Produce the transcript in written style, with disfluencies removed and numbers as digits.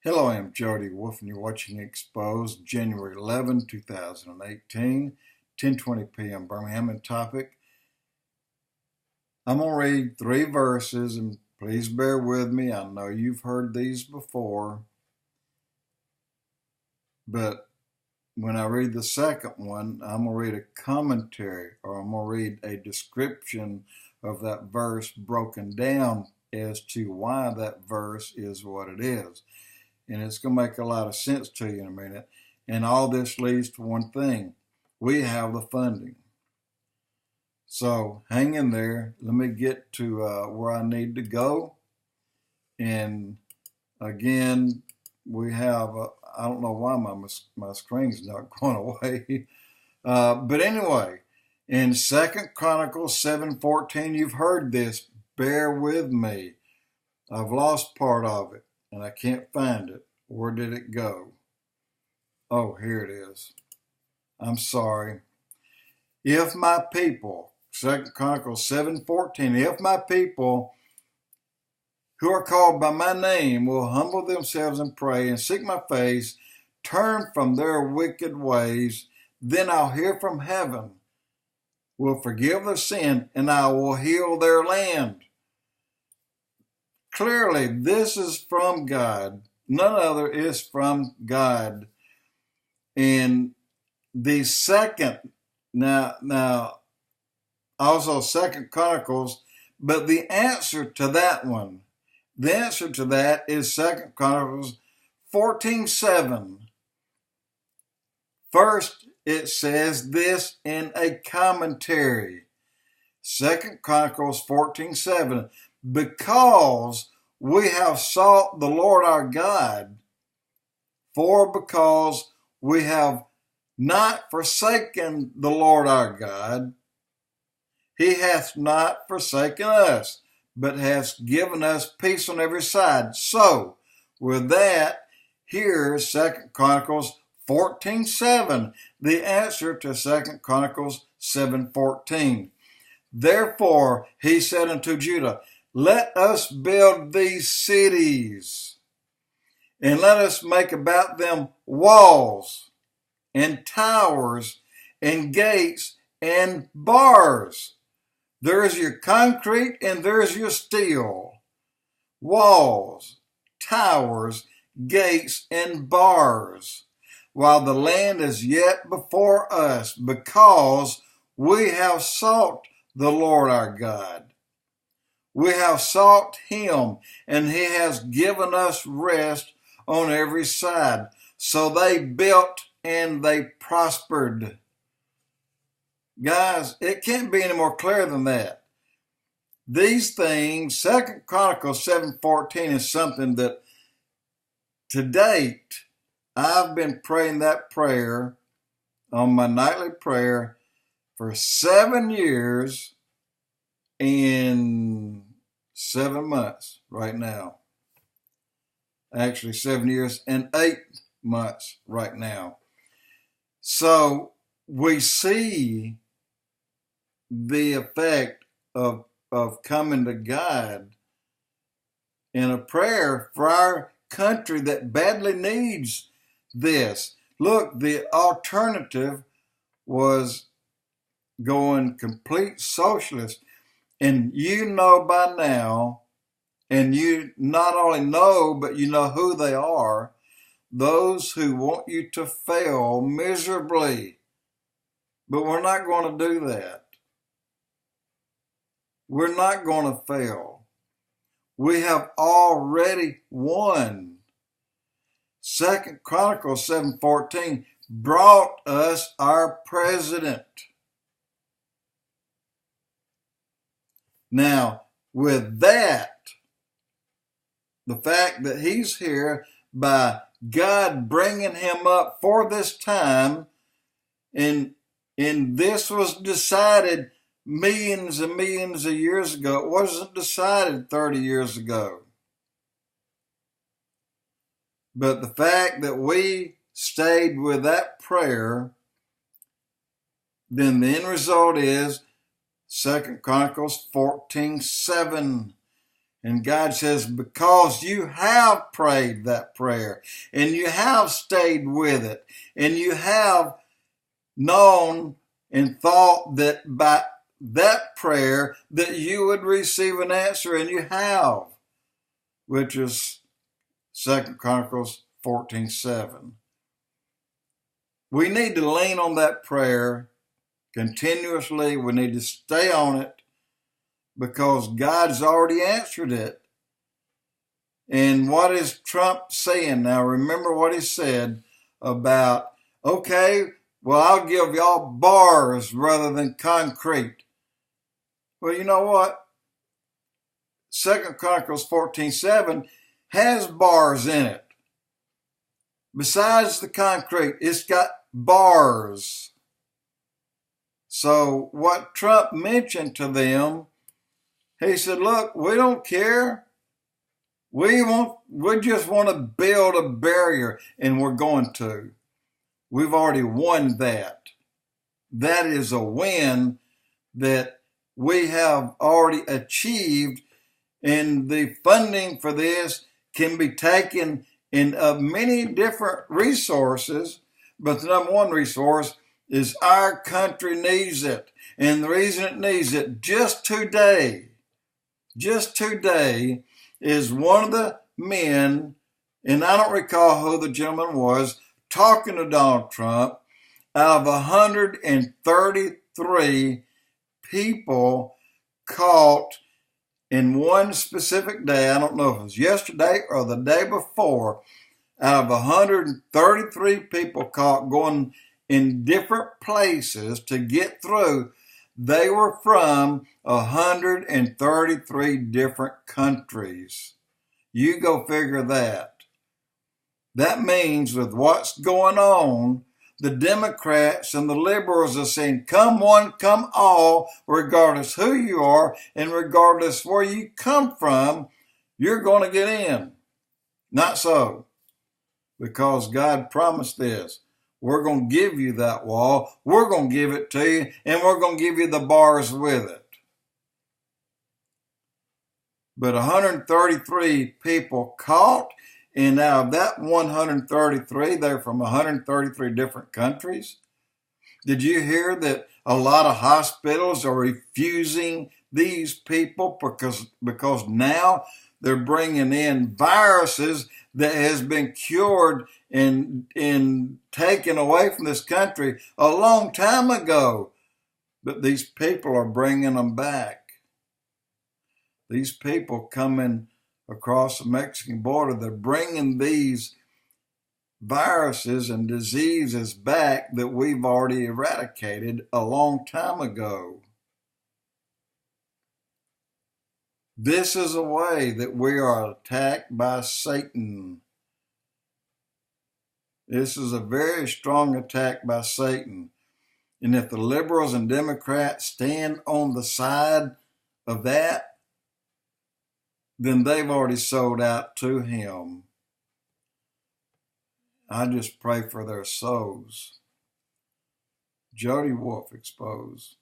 Hello, I'm Jody Wolf, and you're watching Expoz, January 11, 2018, 10:20 p.m. Birmingham. And topic, I'm going to read 3 verses, and please bear with me. I know you've heard these before, but when I read the second one, I'm going to read a commentary, or I'm going to read a description of that verse broken down as to why that verse is what it is. And it's going to make a lot of sense to you in a minute. And all this leads to one thing. We have the funding. So hang in there. Let me get to where I need to go. And again, we have, I don't know why my screen's not going away. But anyway, in 2 Chronicles 7:14, you've heard this. Bear with me. I've lost part of it, and I can't find it. Where did it go? Oh, here it is. I'm sorry. If my people, 2 Chronicles 7:14, if my people who are called by my name will humble themselves and pray and seek my face, turn from their wicked ways, then I'll hear from heaven, will forgive their sin, and I will heal their land. Clearly, this is from God. None other is from God. And the second, now, also 2 Chronicles, but the answer to that one, the answer to that is 2 Chronicles 14:7. First, it says this in a commentary. 2 Chronicles 14:7. Because we have sought the Lord our God, because we have not forsaken the Lord our God, he hath not forsaken us, but hath given us peace on every side. So, with that, here's 2 Chronicles 14:7, the answer to 2 Chronicles 7:14. Therefore, he said unto Judah, let us build these cities, and let us make about them walls, and towers, and gates, and bars. There's your concrete, and there's your steel. Walls, towers, gates, and bars, while the land is yet before us, because we have sought the Lord our God. We have sought him, and he has given us rest on every side. So they built and they prospered. Guys, it can't be any more clear than that. These things, 2 Chronicles 7:14 is something that to date, I've been praying that prayer on my nightly prayer for 7 years and 7 months right now. Actually, 7 years and 8 months right now. So we see the effect of coming to God in a prayer for our country that badly needs this. Look, the alternative was going complete socialist. And you know by now, and you not only know, but you know who they are, those who want you to fail miserably. But we're not going to do that. We're not going to fail. We have already won. 2 Chronicles 7:14 brought us our president. Now, with that, the fact that he's here by God bringing him up for this time, and this was decided millions and millions of years ago. It wasn't decided 30 years ago. But the fact that we stayed with that prayer, then the end result is 2 Chronicles 14:7. And God says, because you have prayed that prayer and you have stayed with it and you have known and thought that by that prayer that you would receive an answer, and you have, which is 2 Chronicles 14:7. We need to lean on that prayer continuously. We need to stay on it because God's already answered it. And what is Trump saying now? Remember what he said about, okay, well, I'll give y'all bars rather than concrete. Well, you know what? 2 Chronicles 14:7 has bars in it. Besides the concrete, it's got bars. So what Trump mentioned to them, he said, look, we don't care. We just want to build a barrier, and we're going to. We've already won that. That is a win that we have already achieved, and the funding for this can be taken in many different resources, but the number one resource is our country needs it. And the reason it needs it just today is one of the men, and I don't recall who the gentleman was, talking to Donald Trump. Out of 133 people caught in one specific day, I don't know if it was yesterday or the day before, out of 133 people caught going in different places to get through, they were from 133 different countries. You go figure that. That means with what's going on, the Democrats and the liberals are saying, come one, come all, regardless who you are and regardless where you come from, you're going to get in. Not so. Because God promised this. We're going to give you that wall. We're going to give it to you, and we're going to give you the bars with it. But 133 people caught, and out of that 133, they're from 133 different countries. Did you hear that a lot of hospitals are refusing these people because now they're bringing in viruses that has been cured and taken away from this country a long time ago. But these people are bringing them back. These people coming across the Mexican border, they're bringing these viruses and diseases back that we've already eradicated a long time ago. This is a way that we are attacked by Satan. This is a very strong attack by Satan. And if the liberals and Democrats stand on the side of that, then they've already sold out to him. I just pray for their souls. Jody Wolf, Expoz.